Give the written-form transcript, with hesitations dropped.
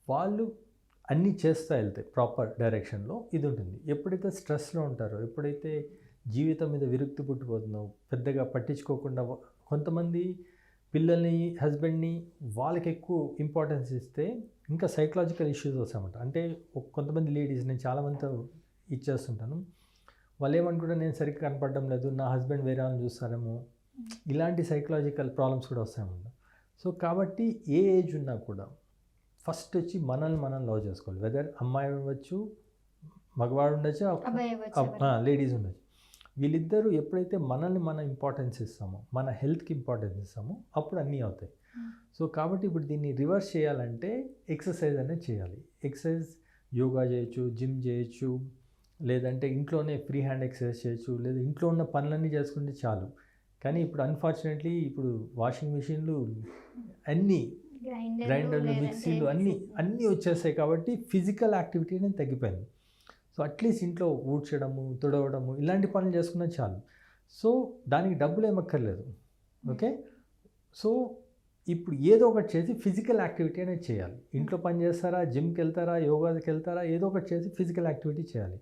వాళ్ళు అన్నీ చేస్తూ వెళ్తాయి ప్రాపర్ డైరెక్షన్లో. ఇది ఉంటుంది. ఎప్పుడైతే స్ట్రెస్లో ఉంటారో, ఎప్పుడైతే జీవితం మీద విరక్తి పుట్టిపోతుందో, పెద్దగా పట్టించుకోకుండా కొంతమంది పిల్లల్ని, హస్బెండ్ని వాళ్ళకి ఎక్కువ ఇంపార్టెన్స్ ఇస్తే ఇంకా సైకలాజికల్ ఇష్యూస్ వస్తాయన్నమాట. అంటే కొంతమంది లేడీస్, నేను చాలామందితో ఇచ్చేస్తుంటాను, వాళ్ళు ఏమనుకుంటారు, నేను సరిగ్గా కనపడడం లేదు, నా హస్బెండ్ వేరే వాళ్ళని చూస్తారేమో, ఇలాంటి సైకలాజికల్ ప్రాబ్లమ్స్ కూడా వస్తాయన్నమాట. సో కాబట్టి ఏ ఏజ్ ఉన్నా కూడా ఫస్ట్ వచ్చి మనల్ని మనం లవ్ చేసుకోవాలి. వెదర్ అమ్మాయి ఉండొచ్చు, మగవాడు ఉండొచ్చు, లేడీస్ ఉండొచ్చు. వీళ్ళిద్దరూ ఎప్పుడైతే మనల్ని మనం ఇంపార్టెన్స్ ఇస్తామో, మన హెల్త్కి ఇంపార్టెన్స్ ఇస్తామో, అప్పుడు అన్నీ అవుతాయి. సో కాబట్టి ఇప్పుడు దీన్ని రివర్స్ చేయాలంటే ఎక్సర్సైజ్ అనేది చేయాలి. ఎక్సర్సైజ్ యోగా చేయొచ్చు, జిమ్ చేయొచ్చు, లేదంటే ఇంట్లోనే ఫ్రీ హ్యాండ్ ఎక్సర్సైజ్ చేయొచ్చు, లేదా ఇంట్లో ఉన్న పనులన్నీ చేసుకుంటే చాలు. కానీ ఇప్పుడు అన్ఫార్చునేట్లీ ఇప్పుడు వాషింగ్ మిషన్లు, అన్నీ గ్రైండర్లు, మిక్సీలు అన్నీ వచ్చేస్తాయి. కాబట్టి ఫిజికల్ యాక్టివిటీ అనేది తగ్గిపోయింది. సో అట్లీస్ట్ ఇంట్లో ఊడ్చడము, తుడవడము, ఇలాంటి పనులు చేసుకున్నా చాలు. సో దానికి డబ్బులు ఏమక్కర్లేదు. ఓకే. సో ఇప్పుడు ఏదో ఒకటి చేసి ఫిజికల్ యాక్టివిటీ అనేది చేయాలి. ఇంట్లో పని చేస్తారా, జిమ్కి వెళ్తారా, యోగాకి వెళ్తారా, ఏదో ఒకటి చేసి ఫిజికల్ యాక్టివిటీ చేయాలి.